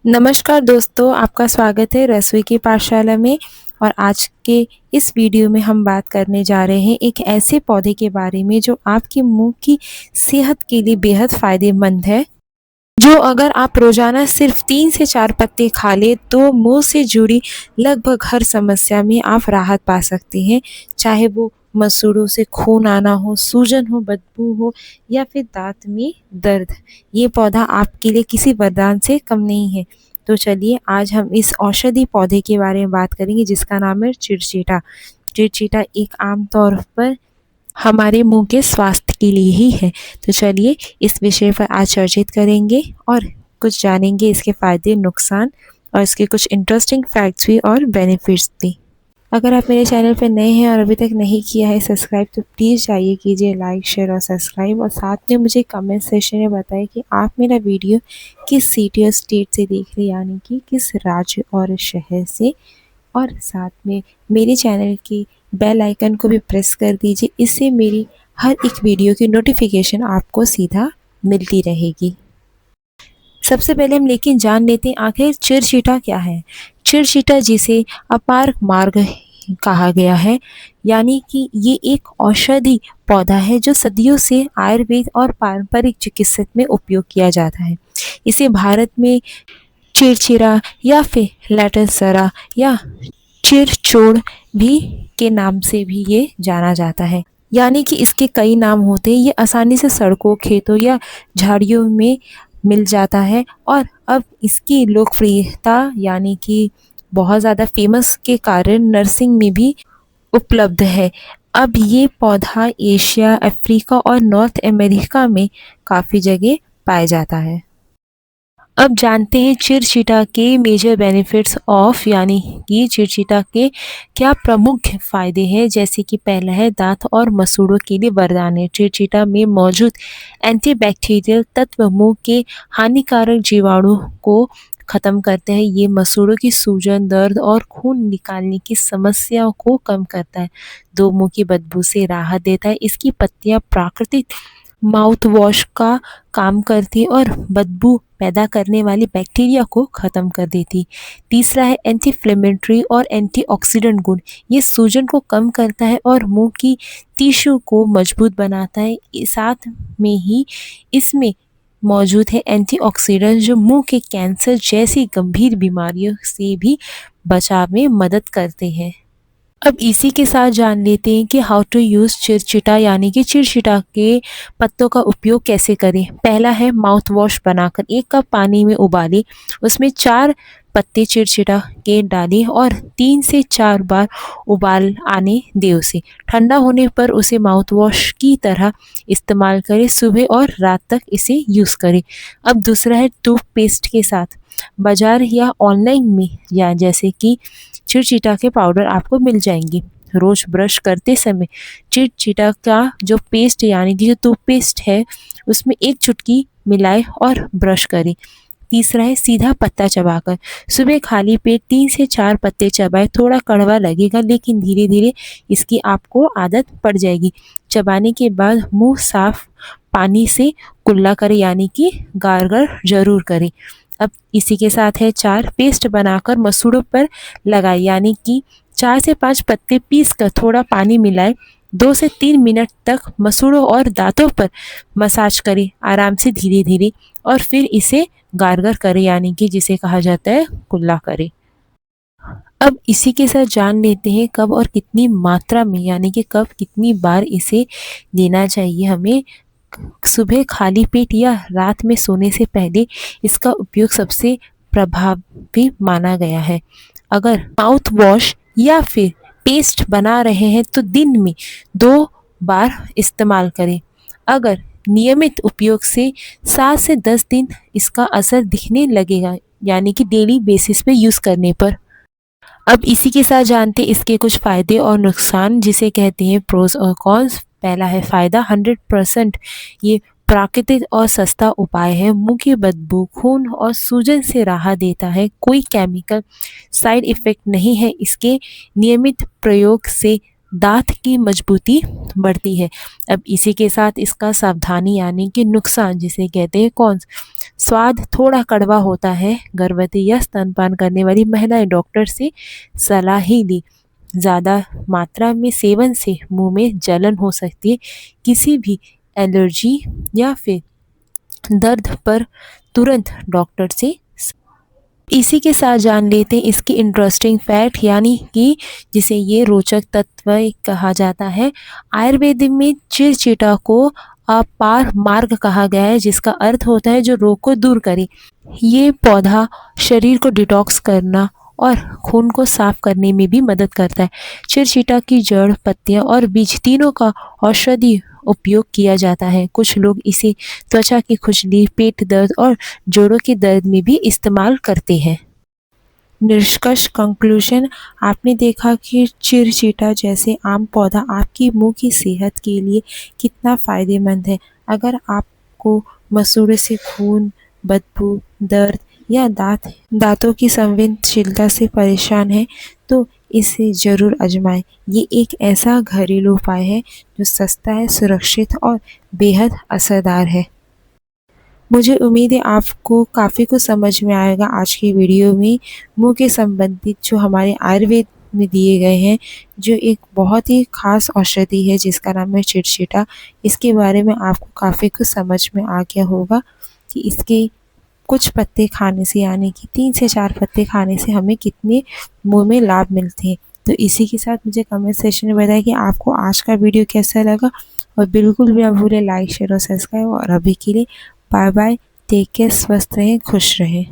नमस्कार दोस्तों, आपका स्वागत है रसोई की पाठशाला में। और आज के इस वीडियो में हम बात करने जा रहे हैं एक ऐसे पौधे के बारे में जो आपके मुंह की सेहत के लिए बेहद फ़ायदेमंद है। जो अगर आप रोज़ाना सिर्फ 3 से 4 पत्ते खा लें तो मुंह से जुड़ी लगभग हर समस्या में आप राहत पा सकते हैं। चाहे वो मसूड़ों से खून आना हो, सूजन हो, बदबू हो या फिर दाँत में दर्द। ये पौधा आपके लिए किसी वरदान से कम नहीं है। तो चलिए आज हम इस औषधि पौधे के बारे में बात करेंगे जिसका नाम है चिरचीटा। चिरचीटा एक आम तौर पर हमारे मुंह के स्वास्थ्य के लिए ही है। तो चलिए इस विषय पर आज चर्चित करेंगे और कुछ जानेंगे इसके फ़ायदे, नुकसान और इसके कुछ इंटरेस्टिंग फैक्ट्स भी और बेनिफिट्स भी। अगर आप मेरे चैनल पर नए हैं और अभी तक नहीं किया है सब्सक्राइब तो प्लीज़ जाइए कीजिए लाइक, शेयर और सब्सक्राइब। और साथ में मुझे कमेंट सेक्शन में बताएं कि आप मेरा वीडियो किस सिटी और स्टेट से देख रहे हैं, यानी कि किस राज्य और शहर से। और साथ में मेरे चैनल की बेल आइकन को भी प्रेस कर दीजिए, इससे मेरी हर एक वीडियो की नोटिफिकेशन आपको सीधा मिलती रहेगी। सबसे पहले हम लेकिन जान लेते हैं आखिर चिरचीटा क्या है। चिरचीटा जिसे अपार मार्ग कहा गया है, यानी कि ये एक औषधि पौधा है जो सदियों से आयुर्वेद और पारंपरिक चिकित्सा में उपयोग किया जाता है। इसे भारत में चिरचिरा या फिर लैटनसरा या चिरचोड़ भी के नाम से भी ये जाना जाता है, यानी कि इसके कई नाम होते हैं। ये आसानी से सड़कों, खेतों या झाड़ियों में मिल जाता है और अब इसकी लोकप्रियता यानी कि बहुत ज़्यादा फेमस के कारण नर्सिंग में भी उपलब्ध है। अब ये पौधा एशिया, अफ्रीका और नॉर्थ अमेरिका में काफ़ी जगह पाया जाता है। अब जानते हैं चिरचीटा के मेजर बेनिफिट्स ऑफ, यानी कि चिरचीटा के क्या प्रमुख फायदे हैं। जैसे कि पहला है दांत और मसूड़ों के लिए वरदान है। चिरचीटा में मौजूद एंटीबैक्टीरियल तत्व मुंह के हानिकारक जीवाणु को खत्म करते हैं। ये मसूड़ों की सूजन, दर्द और खून निकालने की समस्याओं को कम करता है। दो मुंह की बदबू से राहत देता है। इसकी पत्तियां प्राकृतिक माउथ वॉश का काम करती और बदबू पैदा करने वाली बैक्टीरिया को ख़त्म कर देती। तीसरा है एंटी इन्फ्लेमेटरी और एंटीऑक्सीडेंट गुण। ये सूजन को कम करता है और मुंह की टिश्यू को मजबूत बनाता है। साथ में ही इसमें मौजूद है एंटीऑक्सीडेंट जो मुंह के कैंसर जैसी गंभीर बीमारियों से भी बचाव में मदद करते हैं। अब इसी के साथ जान लेते हैं कि हाउ टू यूज़ चिरचिटा, यानी कि चिरचिटा के पत्तों का उपयोग कैसे करें। पहला है माउथ वॉश बनाकर 1 कप पानी में उबालें, उसमें 4 पत्ते चिरचिटा के डालें और 3 से 4 बार उबाल आने दें उसे। ठंडा होने पर उसे माउथ वॉश की तरह इस्तेमाल करें, सुबह और रात तक इसे यूज़ करें। अब दूसरा है टूथपेस्ट के साथ। बाज़ार या ऑनलाइन में या जैसे कि चिरचिटा के पाउडर आपको मिल जाएंगी। रोज़ ब्रश करते समय चिरचिटा का जो पेस्ट यानी कि जो टूथपेस्ट है उसमें 1 चुटकी मिलाएं और ब्रश करें। तीसरा है सीधा पत्ता चबाकर। सुबह खाली पेट 3 से 4 पत्ते चबाएं। थोड़ा कड़वा लगेगा लेकिन धीरे धीरे इसकी आपको आदत पड़ जाएगी। चबाने के बाद मुंह साफ पानी से कुल्ला करें, यानी कि गार्गल जरूर करें। अब इसी के साथ है 4 पेस्ट बनाकर मसूड़ों पर लगाएं, यानी कि 4 से 5 पत्ते पीस कर थोड़ा पानी मिलाएं। 2 से 3 मिनट तक मसूड़ों और दांतों पर मसाज करें आराम से धीरे धीरे और फिर इसे गार्गल करें, यानी कि जिसे कहा जाता है कुल्ला करें। अब इसी के साथ जान लेते हैं कब और कितनी मात्रा में, यानी कि कब कितनी बार इसे लेना चाहिए हमें। सुबह खाली पेट या रात में सोने से पहले इसका उपयोग सबसे प्रभावी माना गया है। अगर माउथ वॉश या फिर पेस्ट बना रहे हैं तो दिन में 2 बार इस्तेमाल करें। अगर नियमित उपयोग से 7 से 10 दिन इसका असर दिखने लगेगा, यानी कि डेली बेसिस पे यूज़ करने पर। अब इसी के साथ जानते हैं इसके कुछ फ़ायदे और नुकसान, जिसे कहते हैं प्रोज और कॉन्स। पहला है फ़ायदा, 100% ये प्राकृतिक और सस्ता उपाय है। मुंह की बदबू, खून और सूजन से राहत देता है। कोई केमिकल साइड इफ़ेक्ट नहीं है। इसके नियमित प्रयोग से दांत की मजबूती बढ़ती है। अब इसी के साथ इसका सावधानी यानी कि नुकसान जिसे कहते हैं कौन, स्वाद थोड़ा कड़वा होता है। गर्भवती या स्तनपान करने वाली महिलाएं डॉक्टर से सलाह ही ली। ज़्यादा मात्रा में सेवन से मुंह में जलन हो सकती है। किसी भी एलर्जी या फिर दर्द पर तुरंत डॉक्टर से। इसी के साथ जान लेते हैं इसकी इंटरेस्टिंग फैक्ट यानी कि जिसे ये रोचक तत्व कहा जाता है। आयुर्वेद में चिरचिटा को अपार मार्ग कहा गया है, जिसका अर्थ होता है जो रोग को दूर करे। ये पौधा शरीर को डिटॉक्स करना और खून को साफ करने में भी मदद करता है। चिरचिटा की जड़, पत्तियां और बीज तीनों का औषधि उपयोग किया जाता है। कुछ लोग इसे त्वचा की खुजली, पेट दर्द और जोड़ों के दर्द में भी इस्तेमाल करते हैं। निष्कर्ष कंक्लूजन, आपने देखा कि चिरचिटा जैसे आम पौधा आपकी मुंह की सेहत के लिए कितना फ़ायदेमंद है। अगर आपको मसूड़े से खून, बदबू, दर्द या दांतों की संवेदनशीलता से परेशान है तो इसे ज़रूर आजमाएं। ये एक ऐसा घरेलू उपाय है जो सस्ता है, सुरक्षित और बेहद असरदार है। मुझे उम्मीद है आपको काफ़ी कुछ समझ में आएगा आज की वीडियो में। मुँह के संबंधित जो हमारे आयुर्वेद में दिए गए हैं, जो एक बहुत ही ख़ास औषधि है जिसका नाम है चिरचिटा। इसके बारे में आपको काफ़ी कुछ समझ में आ गया होगा कि इसके कुछ पत्ते खाने से यानी कि 3 से 4 पत्ते खाने से हमें कितने मुँह में लाभ मिलते हैं। तो इसी के साथ मुझे कमेंट सेक्शन में बताएं कि आपको आज का वीडियो कैसा लगा और बिल्कुल भी ना भूलें लाइक, शेयर और सब्सक्राइब। और अभी के लिए बाय बाय, टेक केयर, स्वस्थ रहें, खुश रहें।